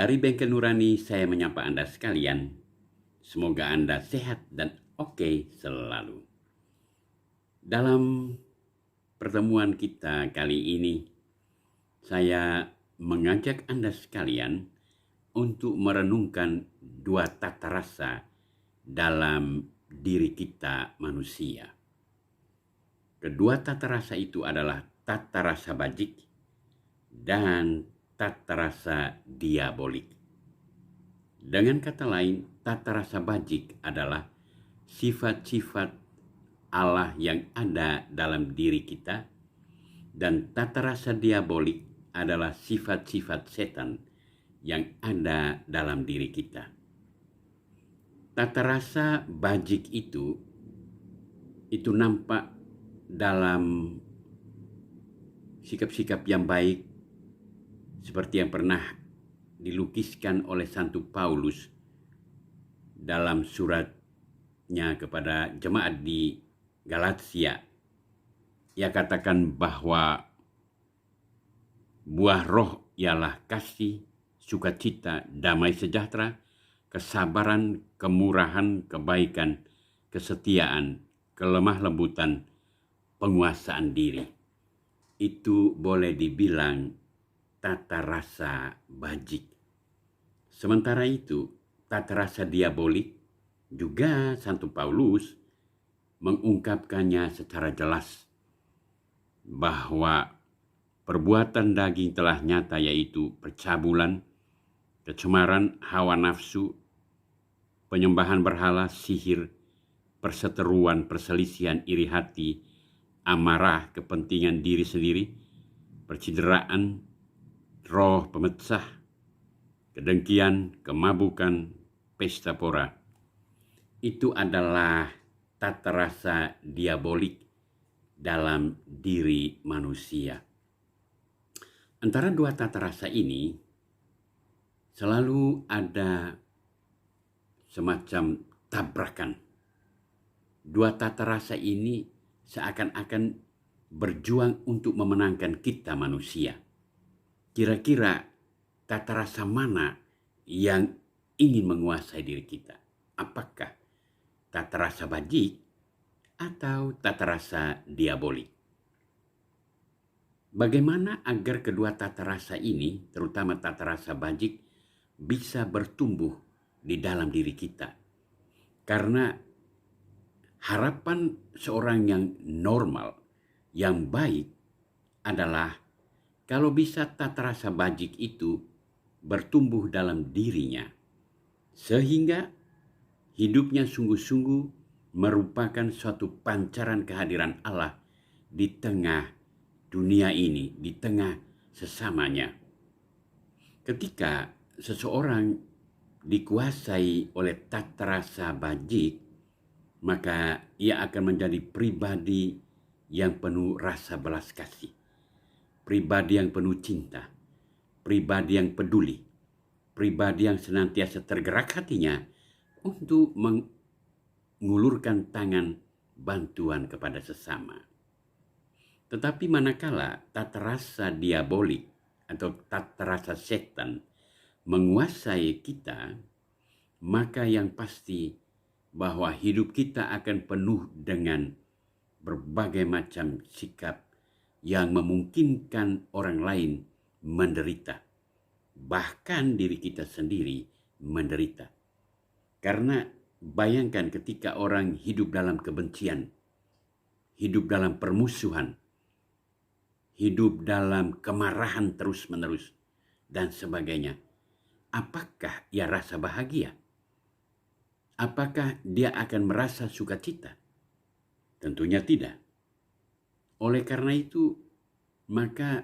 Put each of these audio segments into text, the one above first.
Dari Bengkel Nurani saya menyapa Anda sekalian. Semoga Anda sehat dan oke selalu. Dalam pertemuan kita kali ini, saya mengajak Anda sekalian untuk merenungkan dua tata rasa dalam diri kita manusia. Kedua tata rasa itu adalah tata rasa bajik dan tata rasa diabolik. Dengan kata lain, tata rasa bajik adalah sifat-sifat Allah yang ada dalam diri kita, dan tata rasa diabolik adalah sifat-sifat setan yang ada dalam diri kita. Tata rasa bajik itu nampak dalam sikap-sikap yang baik, seperti yang pernah dilukiskan oleh Santo Paulus dalam suratnya kepada jemaat di Galatia. Ia katakan bahwa buah roh ialah kasih, sukacita, damai sejahtera, kesabaran, kemurahan, kebaikan, kesetiaan, kelemah lembutan, penguasaan diri. Itu boleh dibilang tata rasa bajik. Sementara itu, tata rasa diabolik juga Santo Paulus mengungkapkannya secara jelas bahwa perbuatan daging telah nyata, yaitu percabulan, kecemaran, hawa nafsu, penyembahan berhala, sihir, perseteruan, perselisihan, iri hati, amarah, kepentingan diri sendiri, percideraan, roh pemecah, kedengkian, kemabukan, pesta pora. Itu adalah tata rasa diabolik dalam diri manusia. Antara dua tata rasa ini selalu ada semacam tabrakan. Dua tata rasa ini seakan-akan berjuang untuk memenangkan kita manusia. Kira-kira tata rasa mana yang ingin menguasai diri kita? Apakah tata rasa bajik atau tata rasa diabolik? Bagaimana agar kedua tata rasa ini, terutama tata rasa bajik, bisa bertumbuh di dalam diri kita? Karena harapan seorang yang normal, yang baik adalah kalau bisa tata rasa bajik itu bertumbuh dalam dirinya, sehingga hidupnya sungguh-sungguh merupakan suatu pancaran kehadiran Allah di tengah dunia ini, di tengah sesamanya. Ketika seseorang dikuasai oleh tata rasa bajik, maka ia akan menjadi pribadi yang penuh rasa belas kasih, pribadi yang penuh cinta, pribadi yang peduli, pribadi yang senantiasa tergerak hatinya untuk mengulurkan tangan bantuan kepada sesama. Tetapi manakala tata rasa diabolik atau tata rasa setan menguasai kita, maka yang pasti bahwa hidup kita akan penuh dengan berbagai macam sikap yang memungkinkan orang lain menderita, bahkan diri kita sendiri menderita. Karena bayangkan ketika orang hidup dalam kebencian, hidup dalam permusuhan, hidup dalam kemarahan terus-menerus, dan sebagainya. Apakah ia rasa bahagia? Apakah dia akan merasa sukacita? Tentunya tidak. Oleh karena itu, maka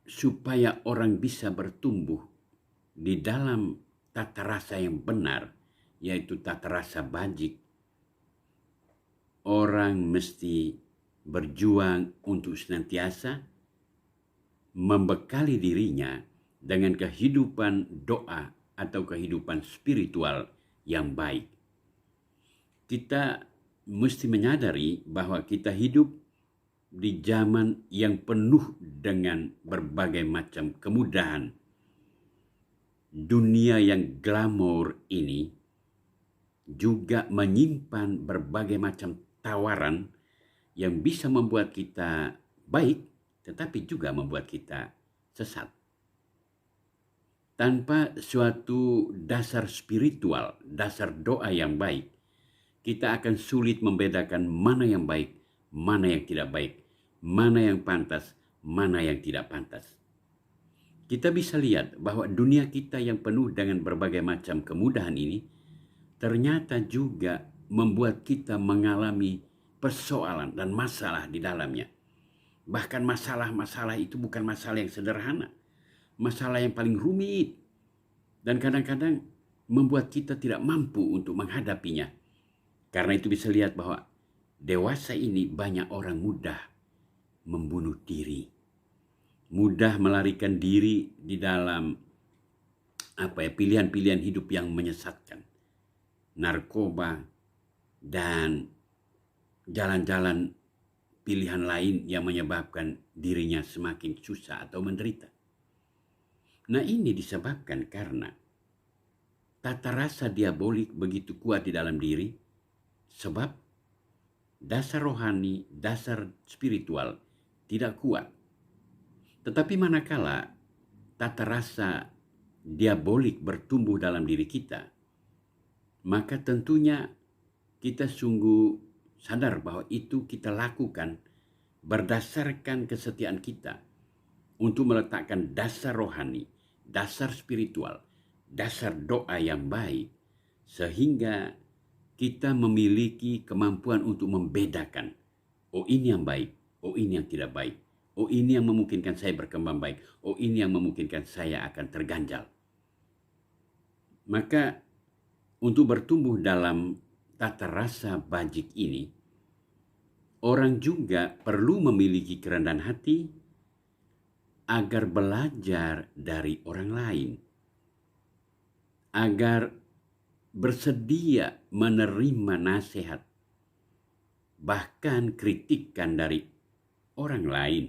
supaya orang bisa bertumbuh di dalam tata rasa yang benar, yaitu tata rasa bajik, orang mesti berjuang untuk senantiasa membekali dirinya dengan kehidupan doa atau kehidupan spiritual yang baik. Kita mesti menyadari bahwa kita hidup di zaman yang penuh dengan berbagai macam kemudahan, dunia yang glamor ini juga menyimpan berbagai macam tawaran yang bisa membuat kita baik, tetapi juga membuat kita sesat. Tanpa suatu dasar spiritual, dasar doa yang baik, kita akan sulit membedakan mana yang baik, mana yang tidak baik, mana yang pantas, mana yang tidak pantas. Kita bisa lihat bahwa dunia kita yang penuh dengan berbagai macam kemudahan ini ternyata juga membuat kita mengalami persoalan dan masalah di dalamnya. Bahkan masalah-masalah itu bukan masalah yang sederhana, masalah yang paling rumit, dan kadang-kadang membuat kita tidak mampu untuk menghadapinya. Karena itu bisa lihat bahwa dewasa ini banyak orang mudah membunuh diri, mudah melarikan diri di dalam pilihan-pilihan hidup yang menyesatkan, narkoba, dan jalan-jalan pilihan lain yang menyebabkan dirinya semakin susah atau menderita. Nah, ini disebabkan karena tata rasa diabolik begitu kuat di dalam diri, sebab dasar rohani, dasar spiritual tidak kuat. Tetapi manakala tata rasa diabolik bertumbuh dalam diri kita, maka tentunya kita sungguh sadar bahwa itu kita lakukan berdasarkan kesetiaan kita untuk meletakkan dasar rohani, dasar spiritual, dasar doa yang baik, sehingga kita memiliki kemampuan untuk membedakan, oh ini yang baik, oh ini yang tidak baik, oh ini yang memungkinkan saya berkembang baik, oh ini yang memungkinkan saya akan terganjal. Maka untuk bertumbuh dalam tata rasa bajik ini, orang juga perlu memiliki kerendahan hati agar belajar dari orang lain, agar bersedia menerima nasihat, bahkan kritikan dari orang lain.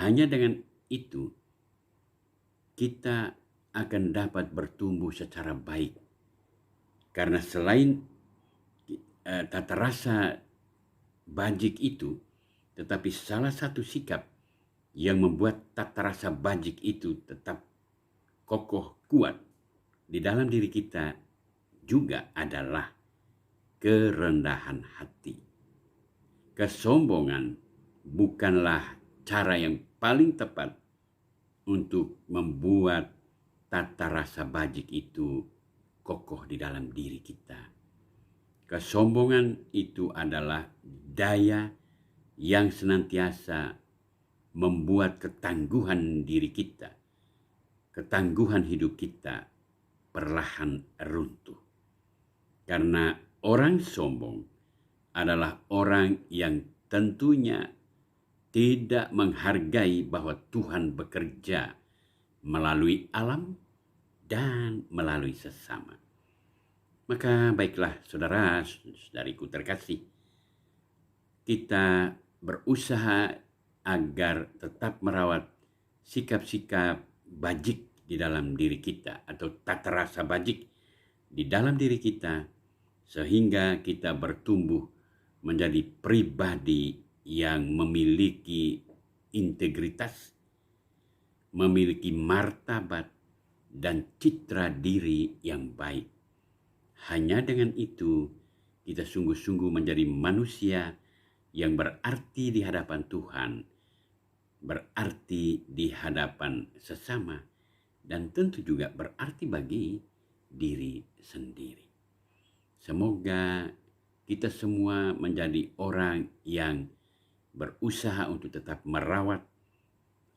Hanya dengan itu, kita akan dapat bertumbuh secara baik. Karena selain tata rasa bajik itu, tetapi salah satu sikap yang membuat tata rasa bajik itu tetap kokoh kuat di dalam diri kita juga adalah kerendahan hati. Kesombongan bukanlah cara yang paling tepat untuk membuat tata rasa bajik itu kokoh di dalam diri kita. Kesombongan itu adalah daya yang senantiasa membuat ketangguhan diri kita, ketangguhan hidup kita perlahan runtuh. Karena orang sombong adalah orang yang tentunya tidak menghargai bahwa Tuhan bekerja melalui alam dan melalui sesama. Maka baiklah saudara-saudariku terkasih, kita berusaha agar tetap merawat sikap-sikap bajik di dalam diri kita atau tata rasa bajik di dalam diri kita, sehingga kita bertumbuh menjadi pribadi yang memiliki integritas, memiliki martabat dan citra diri yang baik. Hanya dengan itu kita sungguh-sungguh menjadi manusia yang berarti di hadapan Tuhan, berarti di hadapan sesama, dan tentu juga berarti bagi diri sendiri. Semoga kita semua menjadi orang yang berusaha untuk tetap merawat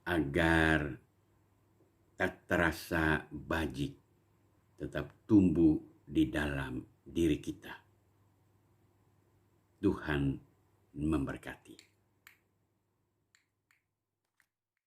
agar tata rasa bajik tetap tumbuh di dalam diri kita. Tuhan memberkati.